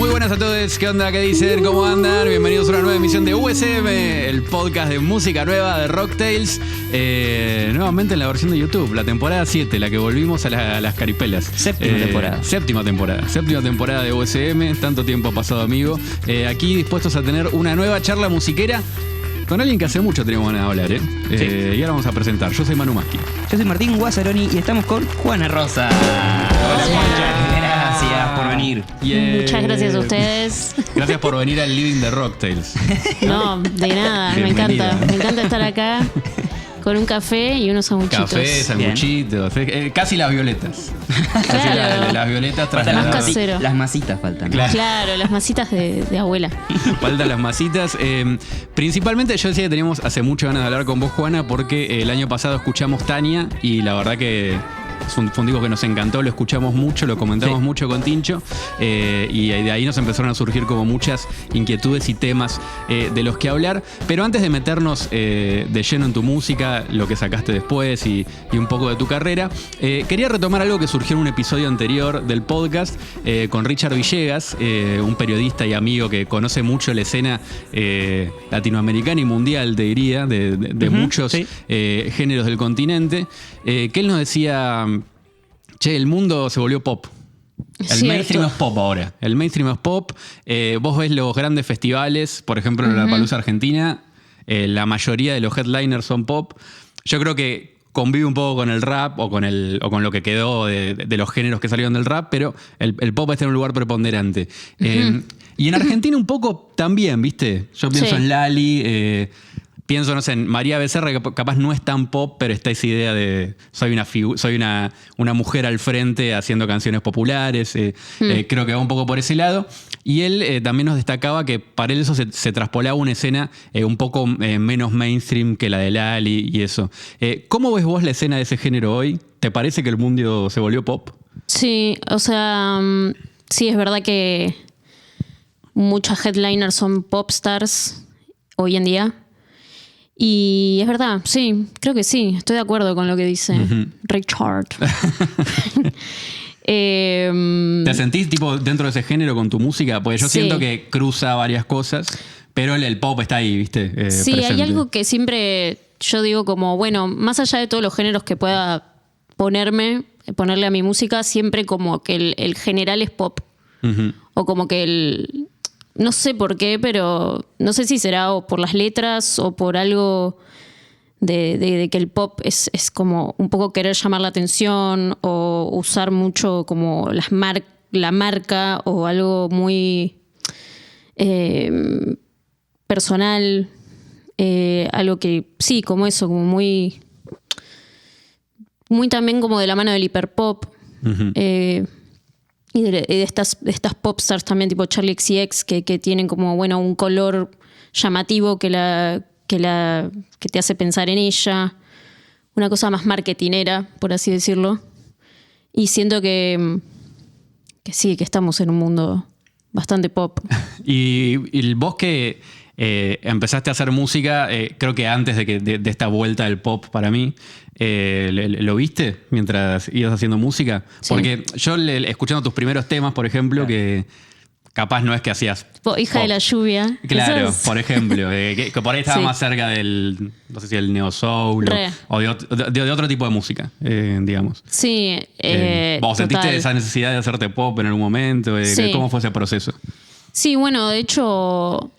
Muy buenas a todos, ¿qué onda? ¿Qué dicen? ¿Cómo andan? Bienvenidos a una nueva emisión de USM, el podcast de música nueva de Rocktails. Nuevamente en la versión de YouTube, la temporada 7, la que volvimos a las caripelas. Séptima temporada de USM, tanto tiempo ha pasado, amigo. Aquí dispuestos a tener una nueva charla musiquera con alguien que hace mucho tenemos ganas de hablar, ¿eh? Sí. Y ahora vamos a presentar. Yo soy Manu Maschi. Yo soy Martín Guazzaroni y estamos con Juana Rosa. Hola, Juana. Gracias por venir. Muchas gracias a ustedes. Gracias por venir al living de Rocktails. No, de nada, Bienvenida. me encanta estar acá con un café y unos sanguchitos. Café, sanguchitos, casi las violetas. Casi Claro. las violetas Más trasladadas. casero. Las masitas faltan. Claro, las masitas de abuela. Faltan las masitas. Principalmente yo decía que teníamos hace mucho ganas de hablar con vos, Juana, porque el año pasado escuchamos Tania y la verdad que fue un disco que nos encantó, lo escuchamos mucho, lo comentamos mucho con Tincho, y de ahí nos empezaron a surgir como muchas inquietudes y temas de los que hablar. Pero antes de meternos de lleno en tu música, lo que sacaste después y un poco de tu carrera, quería retomar algo que surgió en un episodio anterior del podcast con Richard Villegas, un periodista y amigo que conoce mucho la escena latinoamericana y mundial, te diría, de muchos géneros del continente, que él nos decía: che, el mundo se volvió pop. El mainstream es pop ahora. El mainstream es pop. Vos ves los grandes festivales, por ejemplo, en la Lollapalooza Argentina, la mayoría de los headliners son pop. Yo creo que convive un poco con el rap o con lo que quedó de los géneros que salieron del rap, pero el pop está en un lugar preponderante. Y en Argentina un poco también, ¿viste? Yo pienso en Lali, pienso, no sé, en María Becerra, que capaz no es tan pop, pero está esa idea de soy una mujer al frente haciendo canciones populares. Creo que va un poco por ese lado. Y él también nos destacaba que para él eso se traspolaba una escena un poco menos mainstream que la de Lali y eso. ¿Cómo ves vos la escena de ese género hoy? ¿Te parece que el mundo se volvió pop? Sí, o sea, sí, es verdad que muchas headliners son pop stars hoy en día. Y es verdad, sí, creo que sí, estoy de acuerdo con lo que dice Richard. ¿Te sentís tipo dentro de ese género con tu música? Porque yo siento que cruza varias cosas, pero el pop está ahí, ¿viste? Sí, presente. hay algo que siempre yo digo como, bueno, más allá de todos los géneros que pueda ponerle a mi música, siempre como que el general es pop. O como que no sé por qué, pero no sé si será o por las letras o por algo de que el pop es como un poco querer llamar la atención o usar mucho como la marca o algo muy personal, algo que sí, como eso, como muy también como de la mano del hiperpop. Y de estas popstars también, tipo Charli XCX, que tienen como, bueno, un color llamativo que te hace pensar en ella. Una cosa más marketinera, por así decirlo. Y siento que sí, que estamos en un mundo bastante pop. Y vos que empezaste a hacer música, creo que antes de esta vuelta del pop para mí, ¿lo viste mientras ibas haciendo música? Sí. Porque yo escuchando tus primeros temas, por ejemplo, que capaz no es que hacías Hija pop. de la lluvia. Claro, Eso es- por ejemplo, que por ahí estaba Sí. más cerca del, no sé si el neo soul Re. o de otro tipo de música, digamos. Sí, ¿Vos sentiste total. esa necesidad de hacerte pop en algún momento? Sí. ¿Cómo fue ese proceso? Sí, bueno, de hecho,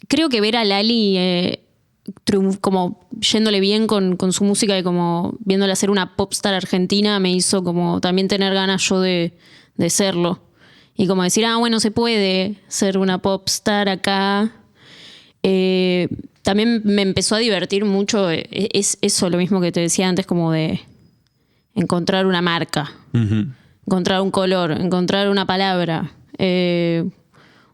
creo que ver a Lali como yéndole bien con su música y como viéndole hacer una popstar argentina me hizo como también tener ganas yo de serlo. Y como decir, bueno, se puede ser una popstar acá. También me empezó a divertir mucho, es eso, lo mismo que te decía antes, como de encontrar una marca, encontrar un color, encontrar una palabra,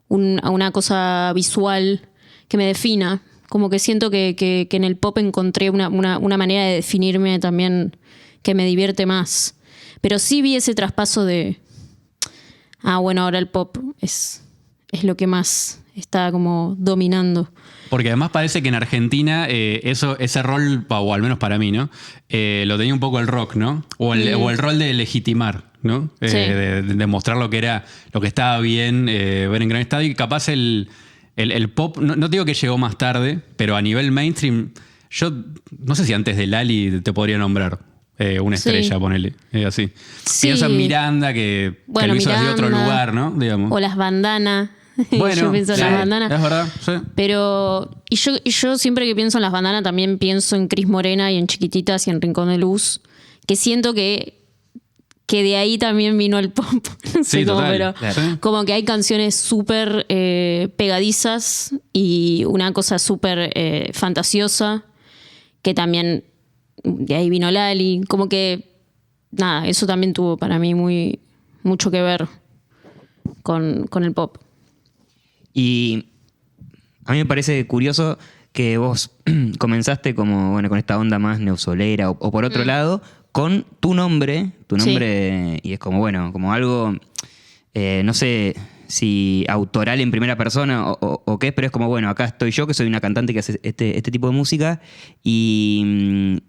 una cosa visual que me defina. Como que siento que en el pop encontré una manera de definirme también que me divierte más. Pero sí vi ese traspaso de... bueno, ahora el pop es lo que más está como dominando. Porque además parece que en Argentina ese rol, o al menos para mí, ¿no? Lo tenía un poco el rock, ¿no? O el rol de legitimar, ¿no? Sí. De mostrar lo que estaba bien ver en gran estadio. Y capaz el pop, no digo que llegó más tarde, pero a nivel mainstream, yo no sé si antes de Lali te podría nombrar una estrella, ponele, así. Sí. Piensa en Miranda, que lo hizo desde otro lugar, ¿no? Digamos. O las bandanas. Bueno, yo pienso en las bandanas. Es verdad, sí. Pero, y yo siempre que pienso en las bandanas también pienso en Cris Morena y en Chiquititas y en Rincón de Luz, que siento que de ahí también vino el pop. No sé Sí, cómo, total, pero claro. como que hay canciones súper pegadizas y una cosa súper fantasiosa, que también de ahí vino Lali. Como que, nada, eso también tuvo para mí mucho que ver con el pop. Y a mí me parece curioso que vos comenzaste como, bueno, con esta onda más neosolera o por otro lado, con tu nombre, y es como, bueno, como algo, no sé si autoral en primera persona o qué, pero es como, bueno, acá estoy yo, que soy una cantante que hace este tipo de música, y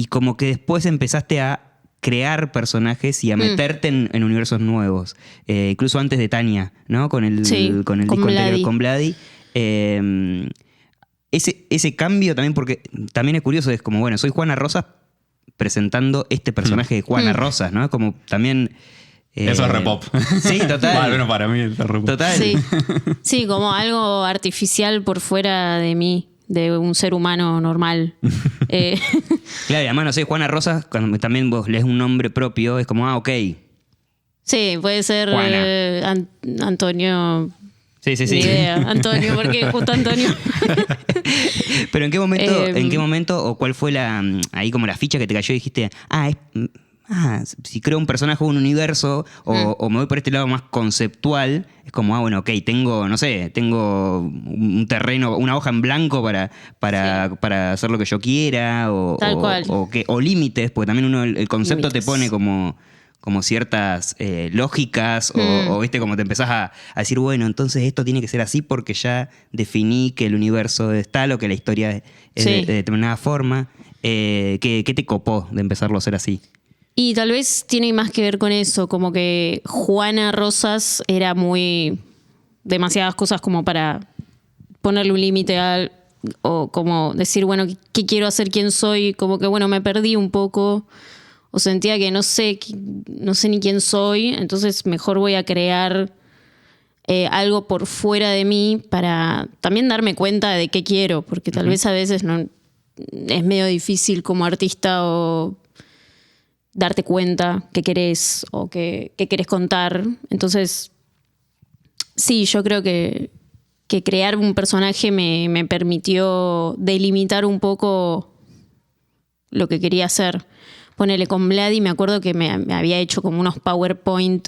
como que después empezaste a crear personajes y a meterte en universos nuevos. Incluso antes de Tania, ¿no? Con el disco anterior, con Vladi. Ese cambio también, porque también es curioso, es como, bueno, soy Juana Rosas presentando este personaje de Juana Rosas, ¿no? Como también... Eso es repop. Sí, total. Bueno, para mí es repop. Total. Sí. Sí, como algo artificial por fuera de mí, de un ser humano normal. Claro, y además, no sé, Juana Rosas, cuando también vos lees un nombre propio, es como, ok. Sí, puede ser Antonio. Sí. Ni idea. Antonio, porque justo Antonio. Pero ¿en qué momento o cuál fue ahí como la ficha que te cayó y dijiste, si creo un personaje o un universo o me voy por este lado más conceptual, es como, bueno, ok, tengo un terreno, una hoja en blanco para hacer lo que yo quiera Tal cual. o límites, porque también el concepto Límites. te pone como ciertas lógicas o viste como te empezás a decir, bueno, entonces esto tiene que ser así porque ya definí que el universo es tal o que la historia es de determinada forma. ¿Qué te copó de empezarlo a hacer así? Y tal vez tiene más que ver con eso, como que Juana Rosas era demasiadas cosas como para ponerle un límite o como decir, bueno, ¿qué quiero hacer? ¿Quién soy? Como que, bueno, me perdí un poco o sentía que no sé ni quién soy, entonces mejor voy a crear algo por fuera de mí para también darme cuenta de qué quiero, porque tal vez a veces no es medio difícil como artista o darte cuenta qué querés o qué querés contar. Entonces, sí, yo creo que crear un personaje me permitió delimitar un poco lo que quería hacer. Ponele con Vladi, me acuerdo que me había hecho como unos PowerPoint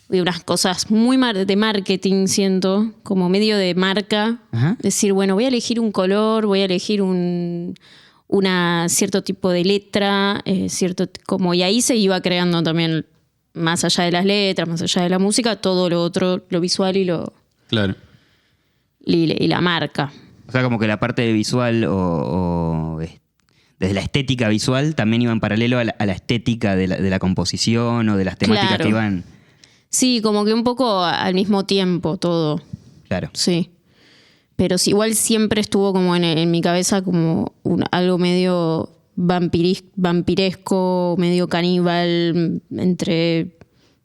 de unas cosas muy de marketing, siento, como medio de marca. Ajá. Decir, bueno, voy a elegir un color, voy a elegir cierto tipo de letra, y ahí se iba creando también, más allá de las letras, más allá de la música, todo lo otro, lo visual Claro. y la marca. O sea, como que la parte visual desde la estética visual también iba en paralelo a la estética de la composición o de las temáticas Claro. que iban... Sí, como que un poco al mismo tiempo todo. Claro. Sí. Pero sí, igual siempre estuvo como en mi cabeza como algo medio vampiresco, medio caníbal,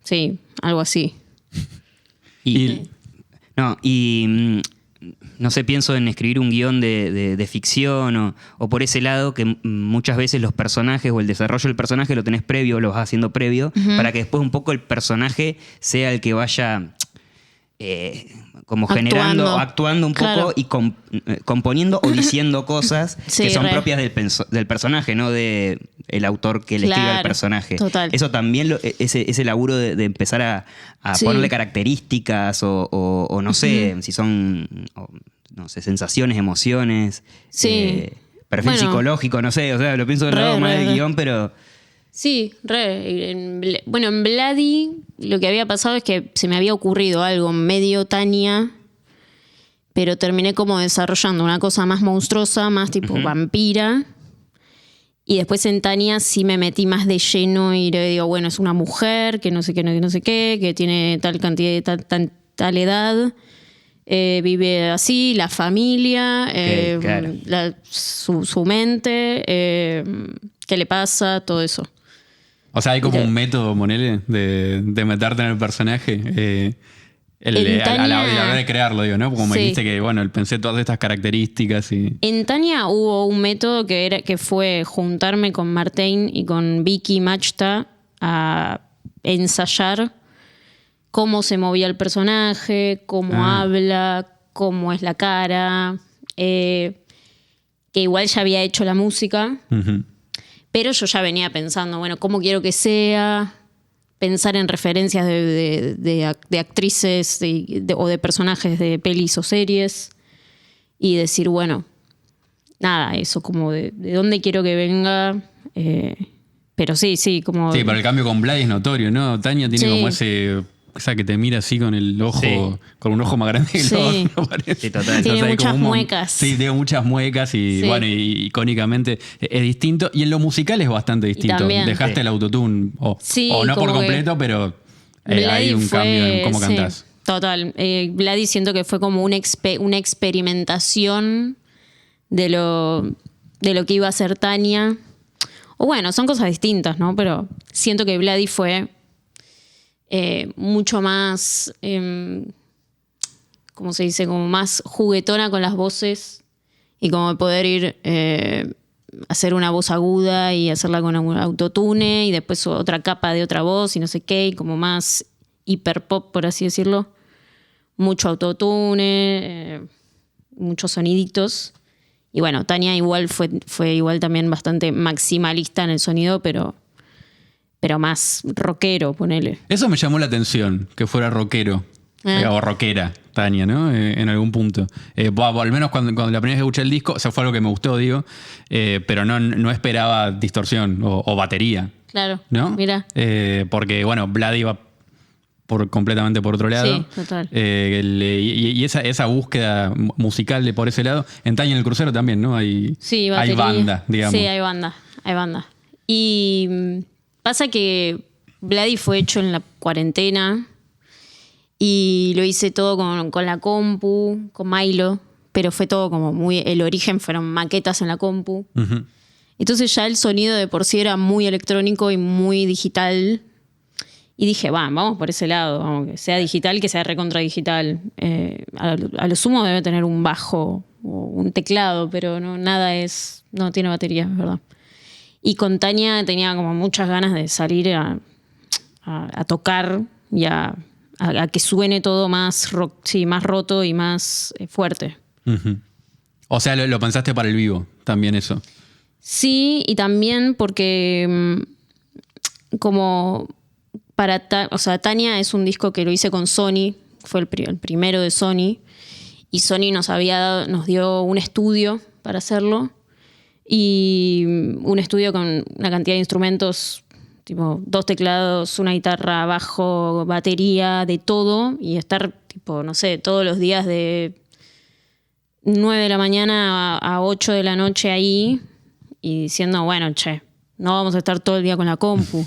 sí, algo así. No sé, pienso en escribir un guión de ficción o por ese lado que muchas veces los personajes o el desarrollo del personaje lo tenés previo, lo vas haciendo previo, para que después un poco el personaje sea el que vaya como actuando un Claro. poco y componiendo o diciendo cosas Sí, que son re. propias del personaje, no del autor que le escribe al Claro, personaje. total. Eso también, ese laburo de empezar a Sí. ponerle características o no sé, si son, no sé, sensaciones, emociones, Sí. perfil Bueno. psicológico, no sé, o sea, lo pienso del lado más del guión, pero... Sí, en Vladi lo que había pasado es que se me había ocurrido algo medio Tania pero terminé como desarrollando una cosa más monstruosa, más tipo vampira. Y después en Tania sí me metí más de lleno y le digo, bueno, es una mujer que no sé qué, no sé qué, que tiene tal cantidad de tal edad, vive así, la familia, claro. su mente, qué le pasa, todo eso. O sea, hay como un método, ponele, de meterte en el personaje. A la hora de crearlo, digo, ¿no? Como me dijiste que, bueno, pensé todas estas características y... En Tania hubo un método que fue juntarme con Martín y con Vicky Machta a ensayar cómo se movía el personaje, cómo habla, cómo es la cara, que igual ya había hecho la música, pero yo ya venía pensando, bueno, cómo quiero que sea, pensar en referencias de actrices o de personajes de pelis o series y decir, bueno, nada, eso como de dónde quiero que venga. Pero sí, como... Sí, pero el cambio con Vlad es notorio, ¿no? Tania tiene como esa que te mira así con el ojo, con un ojo más grande que el otro, parece. Sí, total. Tiene Entonces, muchas muecas. Sí, tiene muchas muecas y bueno, y icónicamente es distinto. Y en lo musical es bastante distinto. también. Dejaste el autotune, o no por como completo, pero hay Vladi un cambio en cómo cantás. Total. Vladi siento que fue como una experimentación de lo que iba a ser Tania. O bueno, son cosas distintas, ¿no? Pero siento que Vladi fue mucho más, ¿cómo se dice? Como más juguetona con las voces y como poder ir hacer una voz aguda y hacerla con un autotune y después otra capa de otra voz y no sé qué, y como más hiperpop, por así decirlo. Mucho autotune, muchos soniditos. Y bueno, Tania igual fue igual también bastante maximalista en el sonido, pero más rockero, ponele. Eso me llamó la atención, que fuera rockero. O rockera, Tania, ¿no? En algún punto. Al menos cuando la primera vez que escuché el disco, o sea, fue algo que me gustó, digo, pero no esperaba distorsión o batería. Claro, ¿no? mira. Porque, bueno, Vlad iba completamente por otro lado. Sí, total. Y esa búsqueda musical de por ese lado. En Tania en el crucero también, ¿no? Hay banda, digamos. Sí, hay banda. Y pasa que Vladi fue hecho en la cuarentena y lo hice todo con la compu, con Milo, pero fue todo como el origen fueron maquetas en la compu. Uh-huh. Entonces ya el sonido de por sí era muy electrónico y muy digital. Y dije, vamos por ese lado, vamos, que sea digital, que sea recontra digital. A lo sumo debe tener un bajo o un teclado, pero no tiene batería, es verdad. Y con Tania tenía como muchas ganas de salir a tocar y a que suene todo más más roto y más fuerte. Uh-huh. O sea, lo pensaste para el vivo, también eso. Sí, y también porque como Tania es un disco que lo hice con Sony, fue el primero de Sony, y Sony nos dio un estudio para hacerlo, y un estudio con una cantidad de instrumentos, tipo 2 teclados, una guitarra, bajo, batería, de todo, y estar, tipo, no sé, todos los días de 9 de la mañana a 8 de la noche ahí, y diciendo, bueno, no vamos a estar todo el día con la compu.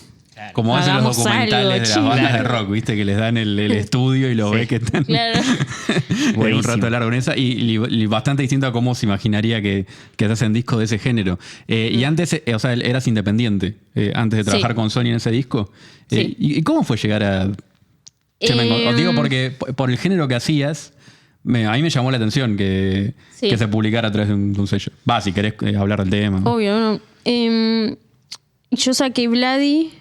Como hacen los documentales algo, de las bandas de rock, ¿viste? Que les dan el estudio y lo ves que están en un rato largo en esa. Y bastante distinto a cómo se imaginaría que se hacen discos de ese género. Y antes, o sea, eras independiente, antes de trabajar con Sony en ese disco. Sí. ¿Y cómo fue llegar a...? Os digo porque por el género que hacías, a mí me llamó la atención que se publicara a través de un sello. Si querés hablar del tema. Obvio, no. Yo saqué Vladi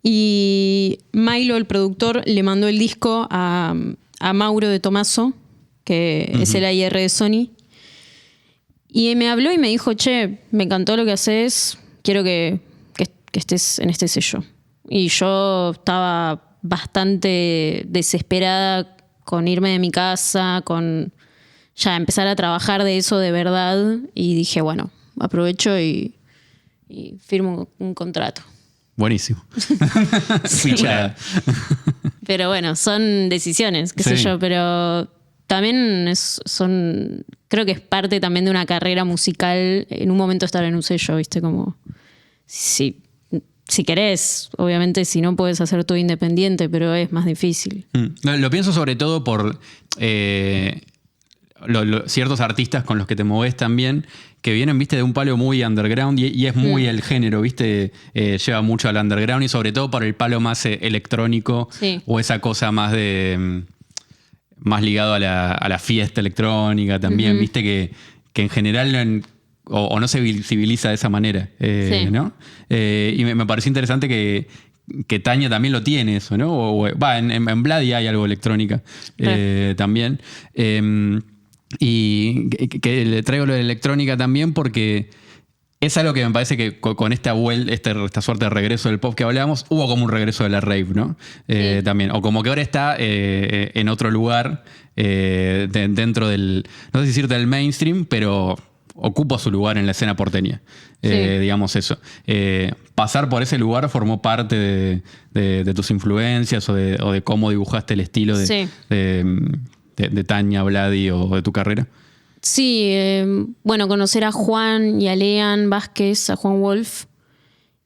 y Milo, el productor, le mandó el disco a Mauro de Tomaso, que es el AR de Sony. Y me habló y me dijo, me encantó lo que haces, quiero que estés en este sello. Y yo estaba bastante desesperada con irme de mi casa, con ya empezar a trabajar de eso de verdad. Y dije, bueno, aprovecho y firmo un contrato. Buenísimo. Fichada. Pero bueno, son decisiones, qué sé yo, pero también creo que es parte también de una carrera musical, en un momento estar en un sello, ¿viste? Como, si querés, obviamente, si no puedes hacer todo independiente, pero es más difícil. Lo pienso sobre todo por ciertos artistas con los que te movés también, que vienen, viste, de un palo muy underground y es muy el género, viste, lleva mucho al underground y sobre todo por el palo más electrónico, Sí. o esa cosa más de más ligado a la fiesta electrónica también, viste, que en general o no se visibiliza de esa manera, Sí. ¿no? Y me pareció interesante que Tania también lo tiene eso, ¿no? En Bloody hay algo electrónica también. Y que le traigo lo de electrónica también porque es algo que me parece que con esta suerte de regreso del pop que hablábamos, hubo como un regreso de la rave, ¿no? Sí. También. O como que ahora está en otro lugar, dentro del, no sé si decirte del mainstream, pero ocupa su lugar en la escena porteña. Sí. Digamos eso. Pasar por ese lugar formó parte de tus influencias o de cómo dibujaste el estilo Sí. de Tania, Vladi o de tu carrera. Sí, bueno, conocer a Juan y a Lean Vázquez, a Juan Wolf,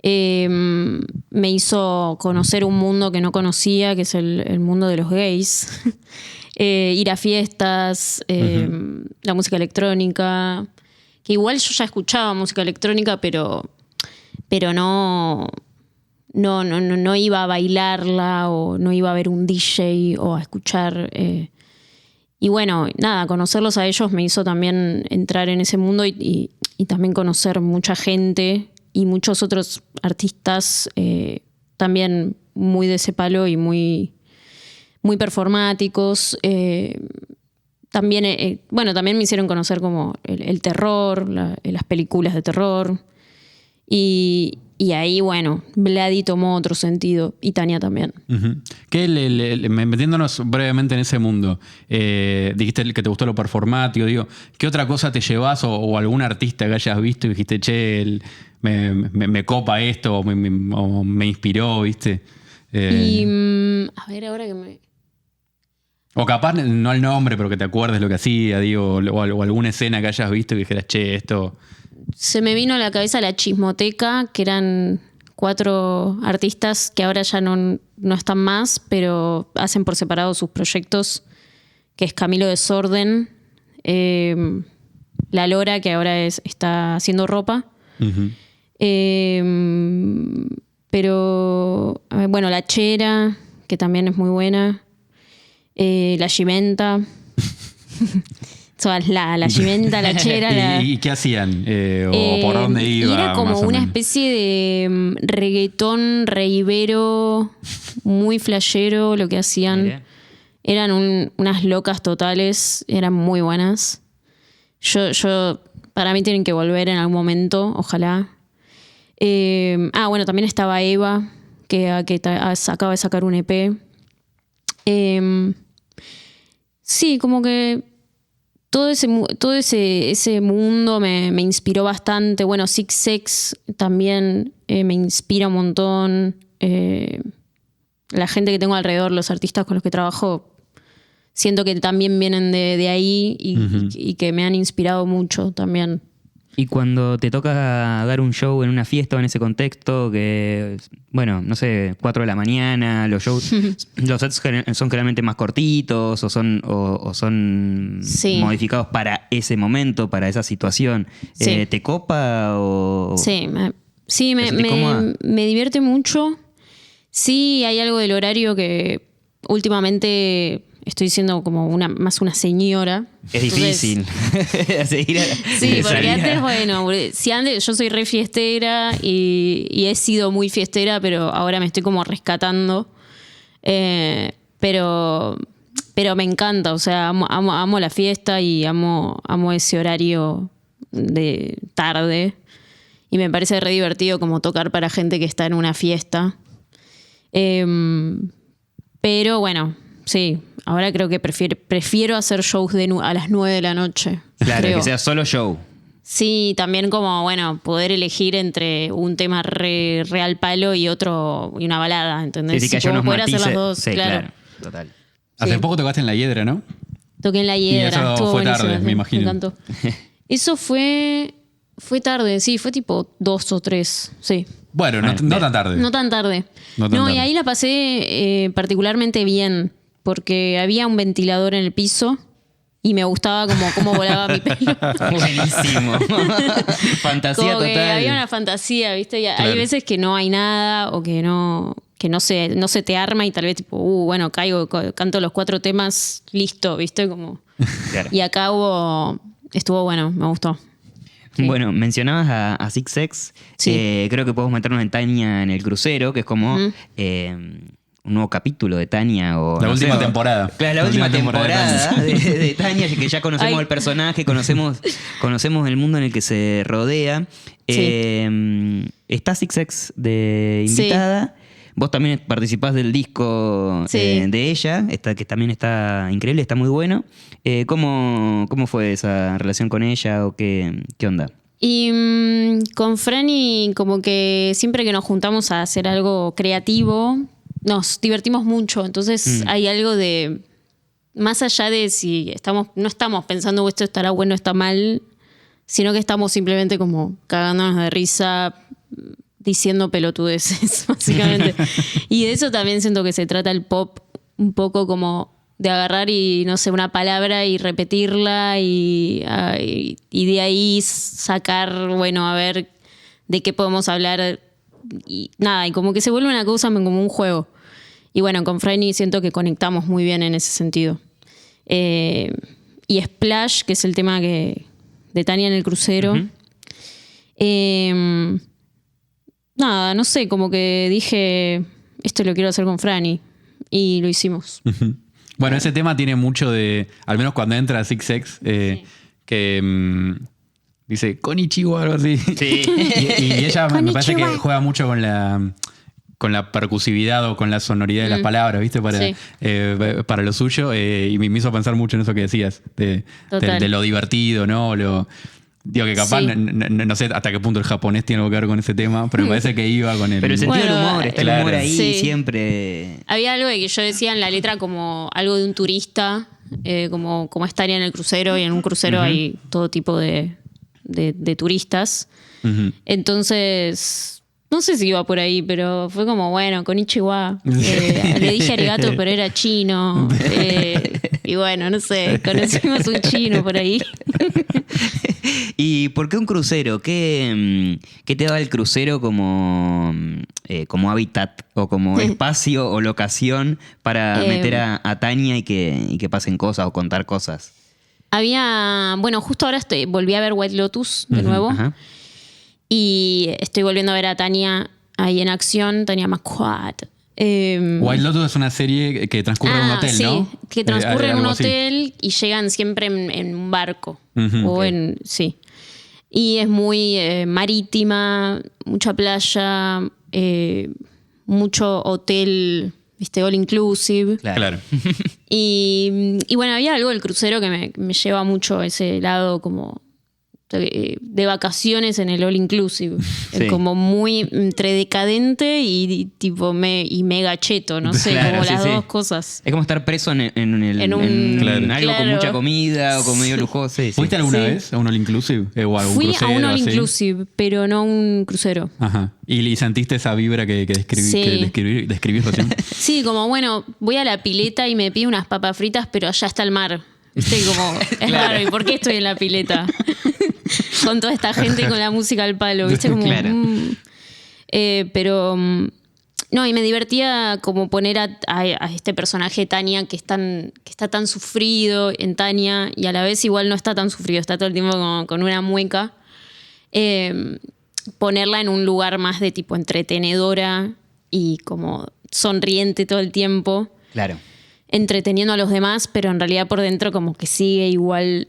me hizo conocer un mundo que no conocía, que es el mundo de los gays. Ir a fiestas, la música electrónica, que igual yo ya escuchaba música electrónica, pero no iba a bailarla o no iba a ver un DJ o a escuchar. Y bueno, nada, conocerlos a ellos me hizo también entrar en ese mundo y también conocer mucha gente y muchos otros artistas también muy de ese palo y muy, muy performáticos. También, también me hicieron conocer como el terror, las películas de terror. Y ahí, bueno, Vladi tomó otro sentido y Tania también. Uh-huh. Metiéndonos brevemente en ese mundo, dijiste que te gustó lo performático, digo, ¿qué otra cosa te llevas o algún artista que hayas visto y dijiste, che, me copa esto o me inspiró, viste? A ver, ahora que me... O capaz, no el nombre, pero que te acuerdes lo que hacía, digo, o alguna escena que hayas visto y dijeras, che, esto... Se me vino a la cabeza La Chismoteca, que eran 4 artistas que ahora ya no están más, pero hacen por separado sus proyectos, que es Camilo Desorden, La Lora, que ahora está haciendo ropa. Uh-huh. Pero, bueno, La Chera, que también es muy buena. La Chimenta. La Chimenta, La Chera. ¿Y qué hacían? ¿O por dónde iba? Era como más o una menos? especie de reggaetón reivero, muy flashero lo que hacían. Mirá. Eran unas locas totales, eran muy buenas. Para mí tienen que volver en algún momento, ojalá. Bueno, también estaba Eva, que acaba de sacar un EP. Sí, como que todo ese mundo me inspiró bastante. Bueno, Six Sex también me inspira un montón. La gente que tengo alrededor, los artistas con los que trabajo, siento que también vienen de ahí y que me han inspirado mucho también. Y cuando te toca dar un show en una fiesta o en ese contexto, que, bueno, no sé, 4 de la mañana, los shows, los sets son generalmente más cortitos o son Sí. modificados para ese momento, para esa situación. Sí. ¿Te copa o...? Sí, ¿Te sentís cómoda? me divierte mucho. Sí, hay algo del horario que últimamente estoy siendo como más una señora. Es Entonces, difícil. Seguir Sí, porque salir a- antes, bueno, si antes yo soy re fiestera y he sido muy fiestera, pero ahora me estoy como rescatando. Pero me encanta, o sea, amo la fiesta y amo ese horario de tarde. Y me parece re divertido como tocar para gente que está en una fiesta. Pero bueno, sí, ahora creo que prefiero hacer shows a las 9 de la noche. Claro, creo. que sea solo show. Sí, también como, bueno, poder elegir entre un tema real palo y otro, y una balada, ¿entendés? Sí, que haya puedo unos poder hacer matices. las dos, Sí, claro. Total. Hace Sí. poco tocaste en La Hiedra, ¿no? Toqué en La Hiedra. eso estuvo fue buenísimo, tarde, me imagino. Me encantó. Eso fue tarde, sí, fue tipo 2 o 3, sí. Bueno, no tan tarde. No tan tarde. No tan tarde. Y ahí la pasé particularmente bien, porque había un ventilador en el piso y me gustaba como cómo volaba mi pelo. Buenísimo. Fantasía Como que total. había una fantasía, ¿viste? Y Claro. hay veces que no hay nada o que no se te arma y tal vez tipo, bueno, caigo, canto los 4 temas, listo, ¿viste? Como... Claro. Y acá estuvo bueno, me gustó. Sí. Bueno, mencionabas a Six X. Sí. Creo que podemos meternos en Tania en el crucero, que es como un nuevo capítulo de Tania. O, La no última sé, temporada. Claro, la última temporada de Tania, que ya conocemos Ay. el personaje, conocemos el mundo en el que se rodea. Sí. Está Six X de invitada. Vos también participás del disco Sí. de ella, que también está increíble, está muy bueno. ¿Cómo fue esa relación con ella o qué onda? Y con Franny, como que siempre que nos juntamos a hacer algo creativo, nos divertimos mucho. Entonces hay algo de, más allá de si no estamos pensando esto estará bueno o está mal, sino que estamos simplemente como cagándonos de risa, diciendo pelotudeces, básicamente. Y de eso también siento que se trata el pop, un poco como de agarrar y, no sé, una palabra y repetirla y de ahí sacar, bueno, a ver de qué podemos hablar y nada, y como que se vuelve una cosa como un juego. Y bueno, con Franny siento que conectamos muy bien en ese sentido. Y Splash, que es el tema de Tania en el crucero. Nada, no sé, como que dije, esto lo quiero hacer con Franny. Y lo hicimos. Bueno, ese tema tiene mucho de, al menos cuando entra Six X, que dice Konichiwa o algo así. Sí. y ella me parece que Konnichiwa. juega mucho con la percusividad o con la sonoridad de las palabras, ¿viste? Sí. Para lo suyo. Y me hizo pensar mucho en eso que decías, Total. de lo divertido, ¿no? Digo que capaz, Sí. no sé hasta qué punto el japonés tiene algo que ver con ese tema, pero me parece que iba con el... Pero el sentido Bueno, del humor, está el claro. humor ahí Sí. siempre. Había algo de que yo decía en la letra como algo de un turista, como es Tania en el crucero, y en un crucero hay todo tipo de turistas. Ujú. Entonces, no sé si iba por ahí, pero fue como, bueno, Konnichiwa. Le dije arigato, pero era chino. Y bueno, no sé, conocimos un chino por ahí. ¿Y por qué un crucero? ¿Qué te da el crucero como hábitat o como espacio o locación para meter a Tania y que pasen cosas o contar cosas? Bueno, justo ahora volví a ver White Lotus de nuevo. Ajá. Y estoy volviendo a ver a Tania ahí en acción, Tania McQuad. White Lotus es una serie que transcurre en un hotel, sí, ¿no? que transcurre en un Algo así. hotel y llegan siempre en un barco. Ujú, O sí. Y es muy marítima, mucha playa, mucho hotel, ¿viste? All inclusive. Claro. Y bueno, había algo del crucero que me lleva mucho a ese lado como de vacaciones en el all inclusive. Sí. Como muy entre decadente y tipo mega cheto, no sé, Claro, como sí, las sí. dos cosas. Es como estar preso en un- algo con claro. mucha comida o con medio lujoso. Sí, sí. ¿Fuiste alguna Sí. vez a un all inclusive? ¿O a algún Fui crucero? a un all así? inclusive, pero no a un crucero. Ajá. ¿Y sentiste esa vibra que Sí. describís recién? Sí, como bueno, voy a la pileta y me pido unas papas fritas, pero allá está el mar. ¿Viste? Como, es raro, ¿y por qué estoy en la pileta? Con toda esta gente y con la música al palo, ¿viste? Como, Claro. pero no, y me divertía como poner a este personaje Tania que está tan sufrido en Tania y a la vez igual no está tan sufrido, está todo el tiempo con una mueca. Ponerla en un lugar más de tipo entretenedora y como sonriente todo el tiempo, Claro. entreteniendo a los demás, pero en realidad por dentro como que sigue igual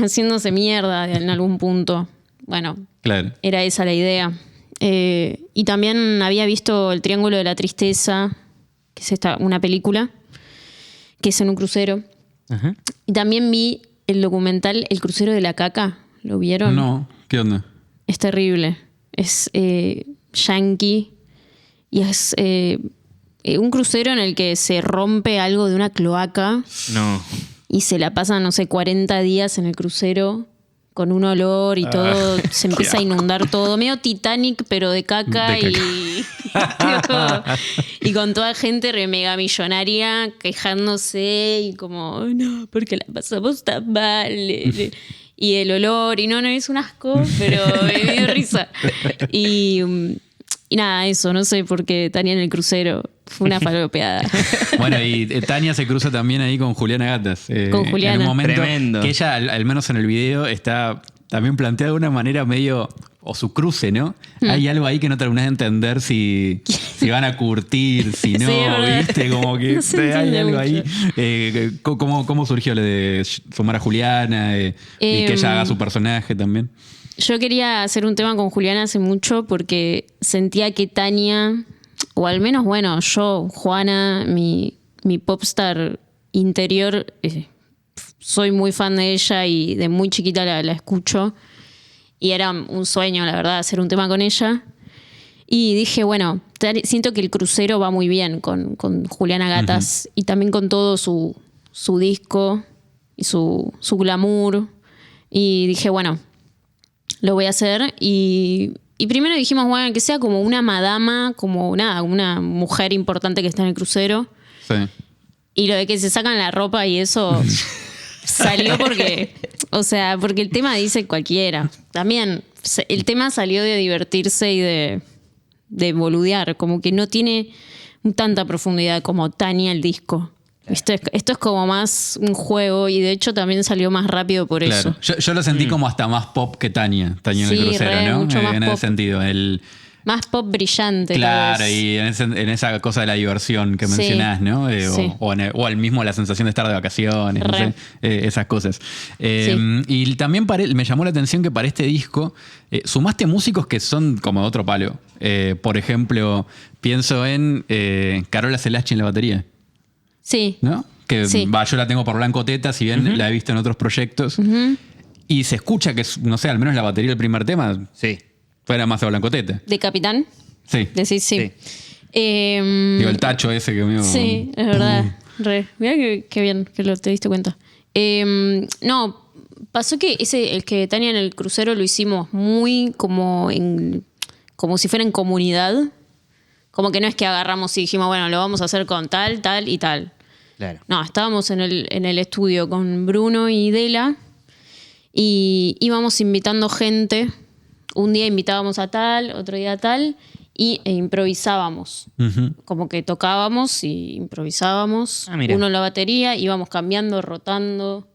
haciéndose mierda en algún punto. Bueno, Claro. era esa la idea. Y también había visto El Triángulo de la Tristeza, que es una película, que es en un crucero. Ajá. Y también vi el documental El Crucero de la Caca. ¿Lo vieron? No, ¿qué onda? Es terrible. Es yankee y es un crucero en el que se rompe algo de una cloaca No. y se la pasan, no sé, 40 días en el crucero con un olor y todo, se empieza a inundar todo, medio Titanic pero de caca, y con toda gente re mega millonaria quejándose y como, no, porque la pasamos tan mal. Y el olor, y no es un asco, pero me dio risa. Y nada, eso, no sé por qué Tania en el crucero fue una falopeada. Bueno, y Tania se cruza también ahí con Juliana Gatas. Con Juliana. En un momento Tremendo. que ella, al menos en el video, está también planteada de una manera medio... O su cruce, ¿no? Hay algo ahí que no terminás de entender si van a curtir, si no, Sí, ¿verdad? ¿viste? Como que No se hay entiende algo mucho. ahí. ¿Cómo surgió lo de sumar a Juliana y que ella haga su personaje también? Yo quería hacer un tema con Juliana hace mucho porque sentía que Tania, o al menos, bueno, yo, Juana, mi popstar interior, soy muy fan de ella y de muy chiquita la escucho. Y era un sueño, la verdad, hacer un tema con ella. Y dije, bueno, siento que el crucero va muy bien con Juliana Gatas y también con todo su disco y su glamour. Y dije, bueno, lo voy a hacer. Y primero dijimos, bueno, que sea como una madama, como nada, una mujer importante que está en el crucero. Sí. Y lo de que se sacan la ropa y eso salió porque el tema dice cualquiera. También el tema salió de divertirse y de boludear, como que no tiene tanta profundidad como Tania el disco. Esto es como más un juego y de hecho también salió más rápido por Claro. eso. Yo lo sentí como hasta más pop que Tania en el Sí, crucero, re, ¿no? mucho más En ese pop. sentido. Más pop brillante. tal Claro, vez. y en esa cosa de la diversión que Sí. mencionás, ¿no? Sí. O el mismo la sensación de estar de vacaciones, no Re. sé, esas cosas. Y también me llamó la atención que para este disco sumaste músicos que son como de otro palo. Por ejemplo, pienso en Carola Selachi en la batería, Sí. ¿no? Que Sí. yo la tengo por Blanco Teta, si bien la he visto en otros proyectos. Y se escucha que, no sé, al menos la batería del primer tema Sí. fuera más a Blanco Teta. ¿De Capitán? Sí. Decís sí. Sí. Digo, el tacho ese que me... Sí, es verdad. Re. Mirá qué bien que te diste cuenta. No, pasó que el que Tania en el crucero lo hicimos muy como si fuera en comunidad. Como que no es que agarramos y dijimos, bueno, lo vamos a hacer con tal, tal y tal. Claro. No, estábamos en el estudio con Bruno y Dela y íbamos invitando gente. Un día invitábamos a tal, otro día a tal e improvisábamos. Como que tocábamos y improvisábamos. Ah, mira. Uno en la batería, íbamos cambiando, rotando.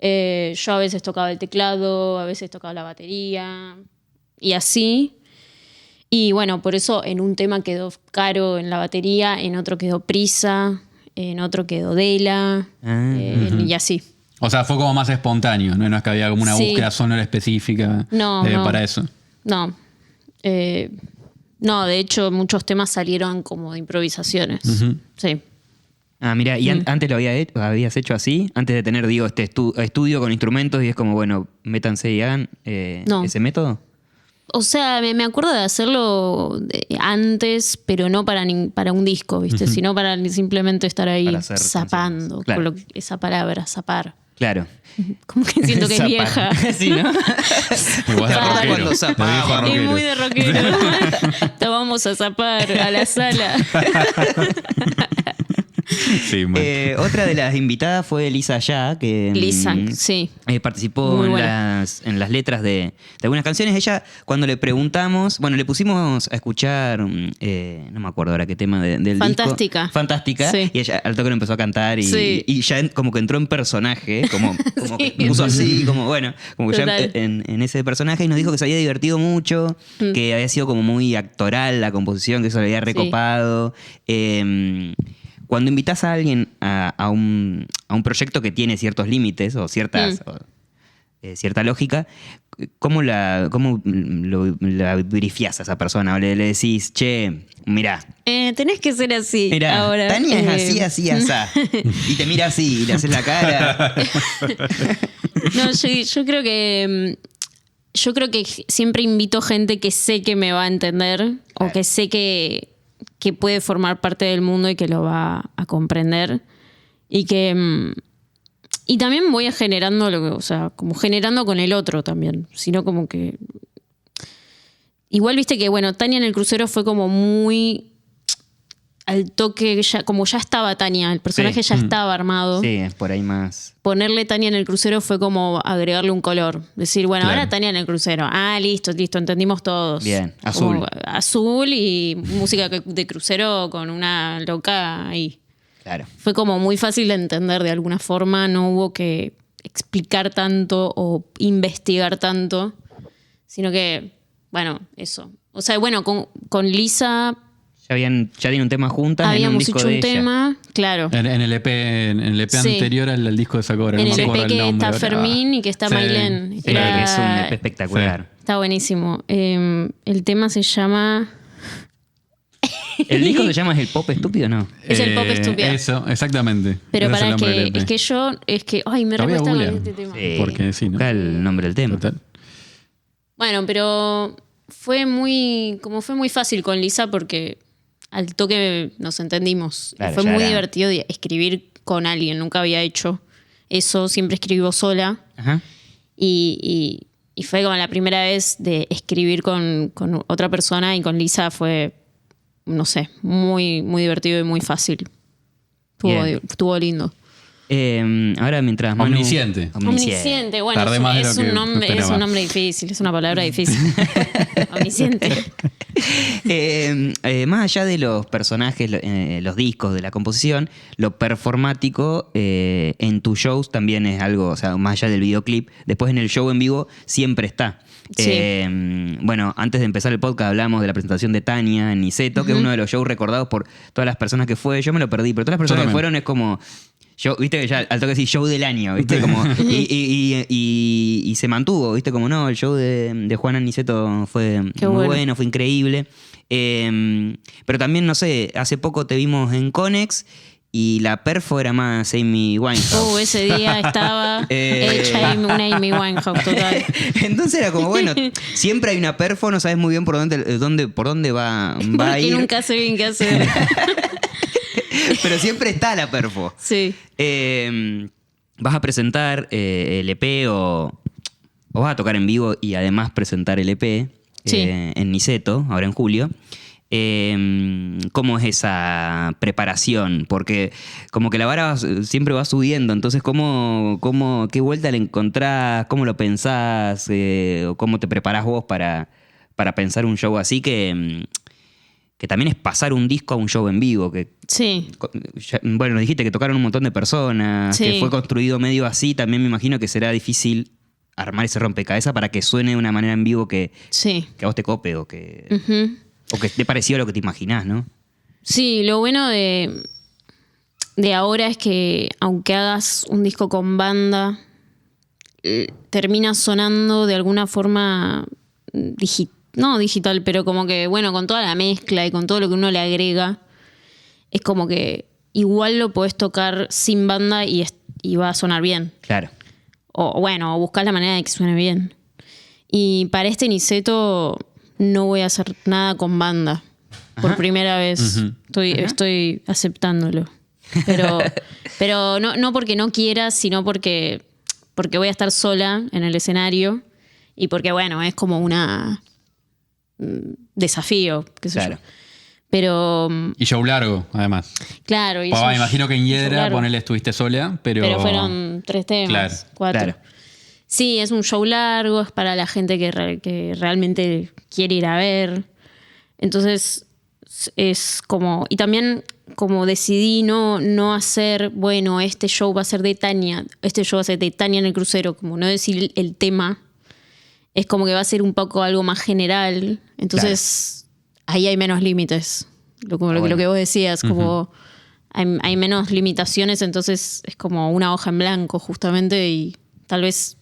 Yo a veces tocaba el teclado, a veces tocaba la batería y así. Y bueno, por eso en un tema quedó Caro en la batería, en otro quedó Prisa, en otro quedó Dela, y así. O sea, fue como más espontáneo, ¿no? No es que había como una Sí. búsqueda sonora específica No. para eso. No. No, de hecho, muchos temas salieron como de improvisaciones. Sí. Ah, mira, ¿y antes lo habías hecho así? Antes de tener, digo, este estudio con instrumentos y es como, bueno, métanse y hagan No. ese método. O sea, me acuerdo de hacerlo antes, pero no para un disco, ¿viste? Sino para simplemente estar ahí Para hacer zapando. canciones. Claro. Esa palabra, zapar. Claro. Como que siento que es Zapar. vieja. Sí, ¿no? Igual de Claro. rockero. Cuando de zapaba. viejo Es rockero. muy de rockero. Te vamos a zapar a la sala. Sí, mal. Otra de las invitadas fue Lisa Ya, que Lisa, sí. participó Muy en buena. en las letras de algunas canciones. Ella, cuando le preguntamos, bueno, le pusimos a escuchar, no me acuerdo ahora qué tema del Fantástica. disco. Fantástica. Sí. Y ella al toque lo empezó a cantar Sí. y ya como que entró en personaje, como Sí. que puso así, como bueno, como que ya Total. en ese personaje y nos dijo que se había divertido mucho, que había sido como muy actoral la composición, que eso le había recopado. Cuando invitas a alguien a un proyecto que tiene ciertos límites o cierta lógica, ¿cómo la brifiás a esa persona? O le decís, che, mirá, Tenés que ser así ahora. Tania es así, asá. Y te mira así y le haces la cara. No, yo creo que. Yo creo que siempre invito gente que sé que me va a entender o que sé que que puede formar parte del mundo y que lo va a comprender. Y que... Y también voy a generando, o sea, como generando con el otro también. Sino como que... Igual viste que, bueno, Tania en el crucero fue como muy... Al toque, como ya estaba Tania, el personaje ya estaba armado. Sí, es por ahí más. Ponerle Tania en el crucero fue como agregarle un color. Decir, bueno, Claro. ahora Tania en el crucero. Ah, listo, entendimos todos. Bien, azul. Como azul y música de crucero con una loca ahí. Claro. Fue como muy fácil de entender de alguna forma, no hubo que explicar tanto o investigar tanto, sino que, bueno, eso. O sea, bueno, con Lisa Ya tienen un tema juntas en un habíamos disco hecho de un ella. tema, claro. En el EP Sí. anterior al disco de Sakura. En no el me EP acuerdo que el nombre está ahora. Fermín y que está Sí. Mailén. Sí, que es un EP espectacular. Está buenísimo. El tema se llama... ¿El disco se llama El Pop Estúpido? No. Es el pop estúpido. Eso, exactamente. Pero Ese es el para nombre del EP. es que, ay, me Lo voy a recuesta con googlear. este tema. Sí. Porque sí, ¿no? Busca el nombre del tema. Total. Bueno, pero fue muy fácil con Lisa porque al toque nos entendimos. Claro, Fue ya muy era. divertido escribir con alguien. Nunca había hecho eso. Siempre escribo sola. Ajá. Y fue como la primera vez de escribir con otra persona y con Lisa fue, no sé, muy, muy divertido y muy fácil. Bien. Estuvo lindo. Ahora mientras Manu... Omnisciente. Omnisciente, bueno, Tardé más de es lo que un nombre, es esperaba. un nombre difícil, es una palabra difícil. Omnisciente. Más allá de los personajes, los discos, de la composición, lo performático en tus shows también es algo, o sea, más allá del videoclip, después en el show en vivo siempre está. Sí. Bueno, antes de empezar el podcast hablamos de la presentación de Tania en Niceto, que es uno de los shows recordados por todas las personas que fue. Yo me lo perdí, pero todas las personas que también. fueron es como... Yo, viste que ya al toque decís show del año, viste, como y se mantuvo, viste, como no, el show de Juana Niceto fue Qué muy bueno. bueno, fue increíble. Pero también, no sé, hace poco te vimos en Conex y la perfo era más Amy Winehouse. Ese día estaba hecha una Amy Winehouse total. Entonces era como, bueno, siempre hay una perfo, no sabes muy bien por dónde va a Porque ir, nunca sé bien qué hacer. pero siempre está la perfo. Sí. Vas a presentar el EP o vas a tocar en vivo y además presentar el EP Sí. en Niceto, ahora en julio. ¿Cómo es esa preparación? Porque como que la vara siempre va subiendo, entonces ¿qué vuelta le encontrás? ¿Cómo lo pensás? ¿O cómo te preparás vos para pensar un show así que también es pasar un disco a un show en vivo? Sí. Bueno, nos dijiste que tocaron un montón de personas, Sí. que fue construido medio así, también me imagino que será difícil armar ese rompecabezas para que suene de una manera en vivo que Sí. a vos te cope o que Ujú. esté parecido a lo que te imaginás, ¿no? Sí, lo bueno de ahora es que aunque hagas un disco con banda, termina sonando de alguna forma no digital, pero como que, bueno, con toda la mezcla y con todo lo que uno le agrega, es como que igual lo podés tocar sin banda y va a sonar bien. Claro. O bueno, o buscar la manera de que suene bien. Y para este Niceto no voy a hacer nada con banda. Por primera vez. Estoy aceptándolo. Pero no porque no quiera, sino porque voy a estar sola en el escenario. Y porque, bueno, es como una desafío, qué sé Claro. yo. Pero, Y show largo, además. claro. y es Me un imagino que en Hiedra, claro. ponele, estuviste sola, pero fueron 3 temas, Claro, 4. claro. Sí, es un show largo, es para la gente que realmente quiere ir a ver. Entonces, es como... Y también como decidí no hacer, bueno, este show va a ser de Tania, este show va a ser de Tania en el crucero, como no decir el tema, es como que va a ser un poco algo más general. Entonces, ahí hay menos límites. Lo que vos decías, como hay menos limitaciones, entonces es como una hoja en blanco justamente y tal vez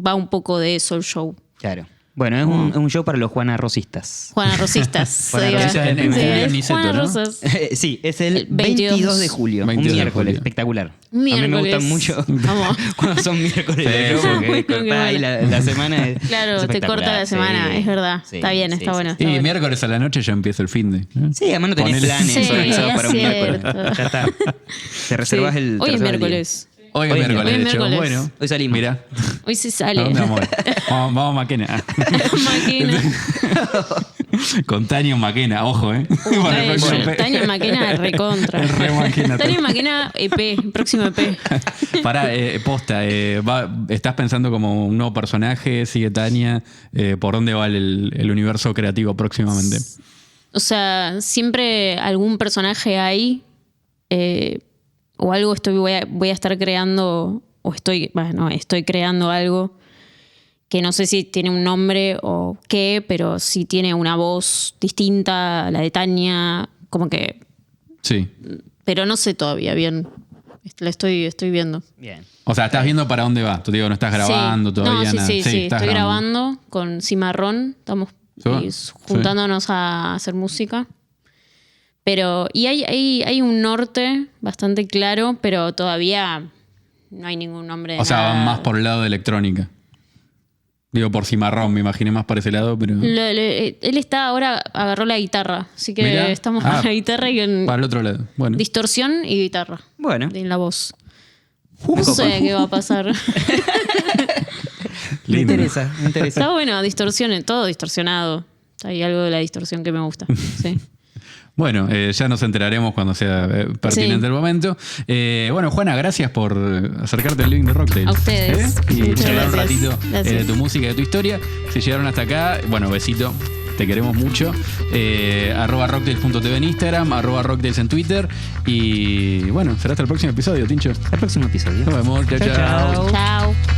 va un poco de eso el show. Claro. Bueno, es un show para los Juana Rosistas. Juana Rosistas. Juana digo. Rosistas en Sí, Julio es Niceto, Juana ¿no? Rosas. Sí, es el El 22 22 de julio, 22 un de miércoles, julio. espectacular. Miércoles. A mí me gusta mucho Vamos. cuando son miércoles, Sí, yo, sí. porque cortás ahí la semana. Claro, te corta la semana, es verdad. Está bien, está bueno. Está Y bueno. miércoles a la noche ya empieza el fin de. Sí, además no tenés Ponele. planes Sí, organizados es para un miércoles. cierto. Ya está. Te reservas Sí. el. Hoy te es reservas el día. miércoles. Hoy es Hoy es miércoles, de hecho. miércoles. Bueno, Hoy salimos. Mira, Hoy se ¿a sale. dónde vamos? Vamos a Maquena. Máquina. Con Tania en Maquena, ojo, ¿eh? Para el próximo EP. Tania Maquena recontra. Es re Maquena. Tania Maquena EP, próximo EP. Pará, posta, ¿estás pensando como un nuevo personaje? ¿Sigue Tania? ¿Por dónde va el universo creativo próximamente? O sea, siempre algún personaje hay o algo voy a estar creando o estoy creando algo que no sé si tiene un nombre o qué, pero sí tiene una voz distinta a la de Tania, como que... Sí. Pero no sé todavía bien. La estoy viendo. Bien. O sea, estás viendo para dónde va. Tú digo, no estás grabando Sí. todavía No, sí, nada. sí. estás Estoy grabando con Cimarrón. Estamos Sí. juntándonos a hacer música. Pero, y hay un norte bastante claro, pero todavía no hay ningún nombre de O sea, nada. van más por el lado de electrónica. Digo, por Cimarrón, me imaginé más para ese lado, pero... Él está ahora, agarró la guitarra. Así que Mirá. estamos con la guitarra y con Para el otro lado. Bueno. distorsión y guitarra. Bueno. En la voz. Me No copa. sé qué va a pasar. Me Lindo. interesa, me interesa. Está bueno, distorsión, todo distorsionado. Hay algo de la distorsión que me gusta. Sí. Bueno, ya nos enteraremos cuando sea pertinente Sí. el momento. Bueno, Juana, gracias por acercarte al Living de Rocktail. A ustedes. Y Muchas charlar un gracias. ratito Gracias. de tu música y de tu historia. Si llegaron hasta acá, bueno, besito. Te queremos mucho. @rocktails.tv en Instagram, @rocktails en Twitter. Y bueno, será hasta el próximo episodio, Tincho. Hasta el próximo episodio. Nos vemos. Chao, Chao, chao. chao. Chao.